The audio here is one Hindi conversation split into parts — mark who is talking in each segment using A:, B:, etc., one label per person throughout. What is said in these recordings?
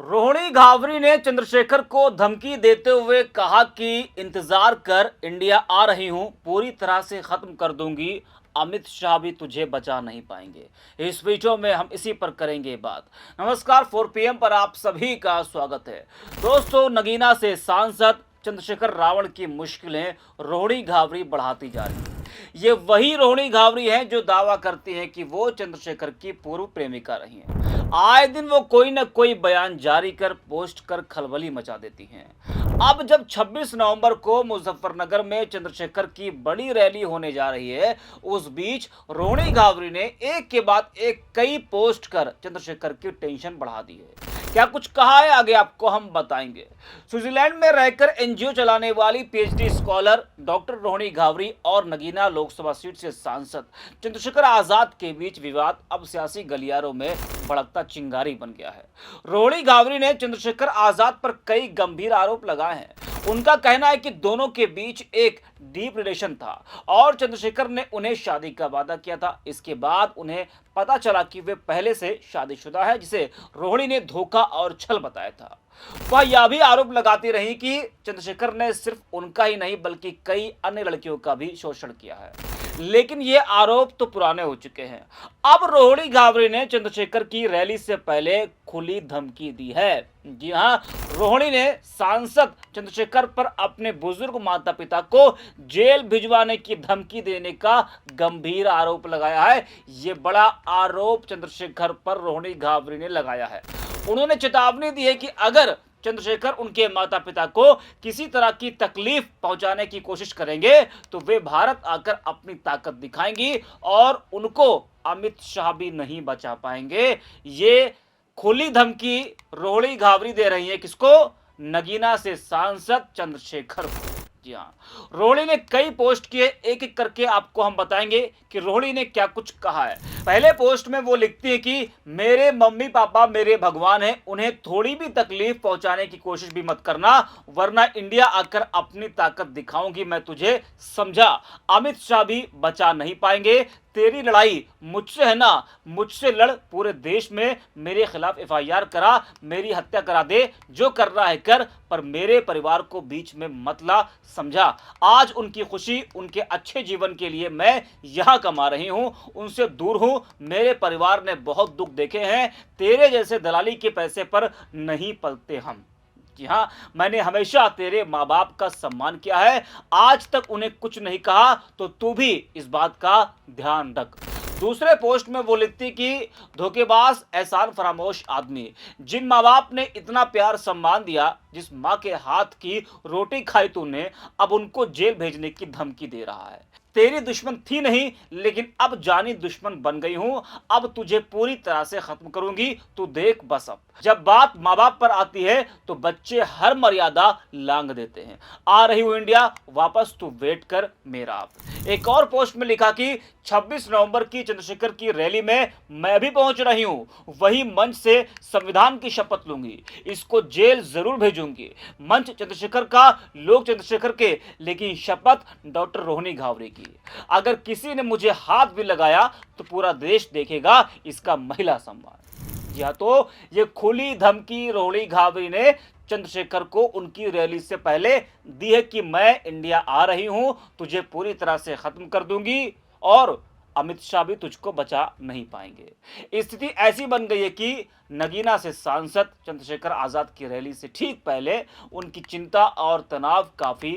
A: रोहिणी घावरी ने चंद्रशेखर को धमकी देते हुए कहा कि इंतजार कर, इंडिया आ रही हूं, पूरी तरह से खत्म कर दूंगी, अमित शाह भी तुझे बचा नहीं पाएंगे। इस वीडियो में हम इसी पर करेंगे बात। नमस्कार, 4 PM पर आप सभी का स्वागत है। दोस्तों, नगीना से सांसद चंद्रशेखर रावण की मुश्किलें रोहिणी घावरी बढ़ाती जा रही है। ये वही रोहिणी घावरी हैं जो दावा करती हैं कि वो चंद्रशेखर की पूर्व प्रेमिका रही हैं। आए दिन वो कोई न कोई बयान जारी कर, पोस्ट कर खलबली मचा देती हैं। अब जब 26 नवंबर को मुजफ्फरनगर में चंद्रशेखर की बड़ी रैली होने जा रही है, उस बीच रोहिणी घावरी ने एक के बाद एक कई पोस्ट कर चंद्रशेखर की टेंशन बढ़ा दी है। क्या कुछ कहा है, आगे आपको हम बताएंगे। स्विट्जरलैंड में रहकर एनजीओ चलाने वाली PhD scholar doctor Rohini Ghavri और नगीना लोकसभा सीट से सांसद चंद्रशेखर आजाद के बीच विवाद अब सियासी गलियारों में भड़कता चिंगारी बन गया है। रोहिणी घावरी ने चंद्रशेखर आजाद पर कई गंभीर आरोप लगाए हैं। उनका कहना है कि दोनों के बीच एक डीप रिलेशन था और चंद्रशेखर ने उन्हें शादी का वादा किया था। इसके बाद उन्हें पता चला कि वे पहले से शादीशुदा है, जिसे रोहिणी ने धोखा और छल बताया था। वह यह भी आरोप लगाती रही कि चंद्रशेखर ने सिर्फ उनका ही नहीं बल्कि कई अन्य लड़कियों का भी शोषण किया है, लेकिन ये आरोप तो पुराने हो चुके हैं। अब रोहिणी घावरी ने चंद्रशेखर की रैली से पहले खुली धमकी दी है। जी हां, रोहिणी ने सांसद चंद्रशेखर पर अपने बुजुर्ग माता पिता को जेल भिजवाने की धमकी देने का गंभीर आरोप लगाया है। ये बड़ा आरोप चंद्रशेखर पर रोहिणी घावरी ने लगाया है। उन्होंने चेतावनी दी है कि अगर चंद्रशेखर उनके माता पिता को किसी तरह की तकलीफ पहुंचाने की कोशिश करेंगे तो वे भारत आकर अपनी ताकत दिखाएंगी और उनको अमित शाह भी नहीं बचा पाएंगे। ये खुली धमकी रोहिणी घावरी दे रही है किसको? नगीना से सांसद चंद्रशेखर को। जी हाँ, रोहिणी ने कई पोस्ट किए, एक एक करके आपको हम बताएंगे कि रोहिणी ने क्या कुछ कहा है। पहले पोस्ट में वो लिखती है कि मेरे मम्मी पापा मेरे भगवान हैं, उन्हें थोड़ी भी तकलीफ पहुंचाने की कोशिश भी मत करना, वरना इंडिया आकर अपनी ताकत दिखाऊंगी मैं तुझे, समझा? अमित शाह भी बचा नहीं पाएंगे। तेरी लड़ाई मुझसे है ना, मुझसे लड़, पूरे देश में मेरे खिलाफ FIR करा, मेरी हत्या करा दे, जो करना है कर, पर मेरे परिवार को बीच में मत ला, समझा? आज उनकी खुशी, उनके अच्छे जीवन के लिए मैं यहां कमा रही हूं, उनसे दूर हूं। मेरे परिवार ने बहुत दुख देखे हैं, तेरे जैसे दलाली के पैसे पर नहीं पलते हम। जी हाँ, मैंने हमेशा तेरे माँ बाप का सम्मान किया है, आज तक उन्हें कुछ नहीं कहा, तो तू भी इस बात का ध्यान रख। दूसरे पोस्ट में वो लिखती कि धोखेबाज, एहसान फरामोश आदमी, जिन माँ बाप ने इतना प्यार सम्मान दिया, जिस माँ के हाथ की रोटी खाई तूने, अब उनको जेल भेजने की धमकी दे रहा है। तेरी दुश्मन थी नहीं, लेकिन अब जानी दुश्मन बन गई हूं, अब तुझे पूरी तरह से खत्म करूंगी, तू देख बस। अब जब बात माँ बाप पर आती है तो बच्चे हर मर्यादा लांघ देते हैं। आ रही हूं इंडिया वापस, तू वेट कर मेरा। एक और पोस्ट में लिखा कि 26 नवंबर की चंद्रशेखर की रैली में मैं भी पहुंच रही हूं, वही मंच से संविधान की शपथ लूंगी, इसको जेल जरूर भेजूंगी। मंच चंद्रशेखर का, लोग चंद्रशेखर के, लेकिन शपथ डॉक्टर रोहिणी घावरी की। अगर किसी ने मुझे हाथ भी लगाया तो पूरा देश देखेगा इसका महिला सम्मान। या तो ये खुली धमकी रोहिणी घावरी ने चंद्रशेखर को उनकी रैली से पहले दी है कि मैं इंडिया आ रही हूं, तुझे पूरी तरह से खत्म कर दूंगी और अमित शाह भी तुझको बचा नहीं पाएंगे। स्थिति ऐसी बन गई है कि नगीना से सांसद चंद्रशेखर आजाद की रैली से ठीक पहले उनकी चिंता और तनाव काफी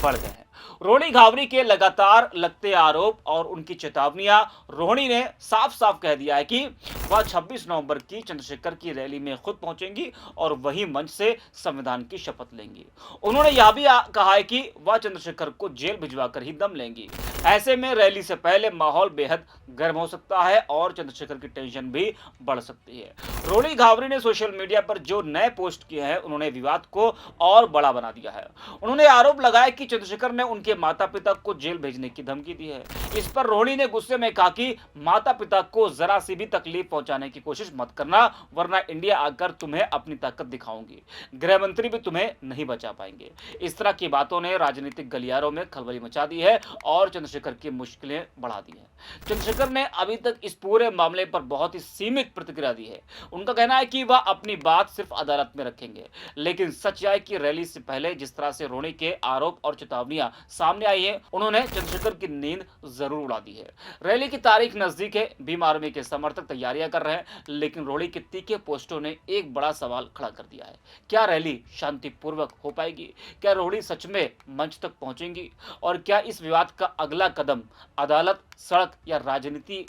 A: बढ़ गए हैं। रोहिणी घावरी के लगातार लगते आरोप और उनकी चेतावनियां, रोहिणी ने साफ साफ कह दिया है कि वह 26 नवंबर की चंद्रशेखर की रैली में खुद पहुंचेंगी और वही मंच से संविधान की शपथ लेंगी। उन्होंने यह भी कहा है कि वह चंद्रशेखर को जेल भिजवाकर ही दम लेंगी। ऐसे में रैली से पहले माहौल बेहद गर्म हो सकता है और चंद्रशेखर की टेंशन भी बढ़ सकती है। रोहिणी घावरी ने सोशल मीडिया पर जो नए पोस्ट किए हैं, उन्होंने विवाद को और बड़ा बना दिया है। उन्होंने आरोप लगाया कि चंद्रशेखर ने ने उनके माता पिता को जेल भेजने की धमकी दी है। इस पर रोहिणी ने गुस्से में कहा कि माता पिता को जरा सी भी तकलीफ पहुंचाने की कोशिश मत करना, वरना इंडिया आकर तुम्हें अपनी ताकत दिखाऊंगी। गृह मंत्री भी तुम्हें नहीं बचा पाएंगे। इस तरह की बातों ने राजनीतिक गलियारों में खलबली मचा दी है और चंद्रशेखर की मुश्किलें बढ़ा दी है। चंद्रशेखर ने अभी तक इस पूरे मामले पर बहुत ही सीमित प्रतिक्रिया दी है। उनका कहना है कि वह अपनी बात सिर्फ अदालत में रखेंगे, लेकिन सच यह है कि रैली से पहले जिस तरह से रोहिणी के आरोप और चेतावनियां सामने आई है, उन्होंने चंद्रशेखर की नींद जरूर उड़ा दी है। रैली की तारीख नजदीक है, भीम आर्मी के समर्थक तैयारियां कर रहे हैं, लेकिन रोहिणी के तीखे पोस्टों ने एक बड़ा सवाल खड़ा कर दिया है। क्या रैली शांतिपूर्वक हो पाएगी? क्या रोहिणी सच में मंच तक पहुंचेंगी? और क्या इस विवाद का अगला कदम अदालत, सड़क या राजनीति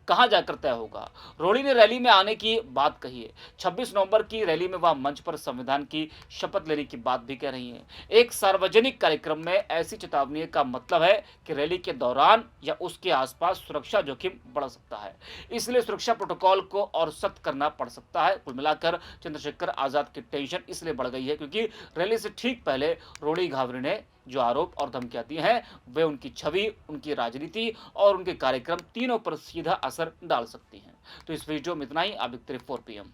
A: कहां जाकर तय होगा? रोहिणी ने रैली में आने की बात कही है। 26 नवंबर की रैली में वह मंच पर संविधान की शपथ लेने की बात भी कह रही हैं। एक सार्वजनिक कार्यक्रम में ऐसी चेतावनी का मतलब है कि रैली के दौरान या उसके आसपास सुरक्षा जोखिम बढ़ सकता है, इसलिए सुरक्षा प्रोटोकॉल को और सख्त करना पड़ सकता है। कुल मिलाकर चंद्रशेखर आजाद की टेंशन इसलिए बढ़ गई है क्योंकि रैली से ठीक पहले रोहिणी घावरे ने जो आरोप और धमकियां दी हैं, वे उनकी छवि, उनकी राजनीति और उनके कार्यक्रम तीनों पर सीधा असर डाल सकती हैं। तो इस वीडियो में इतना ही। आप देखते रहिए 4 PM।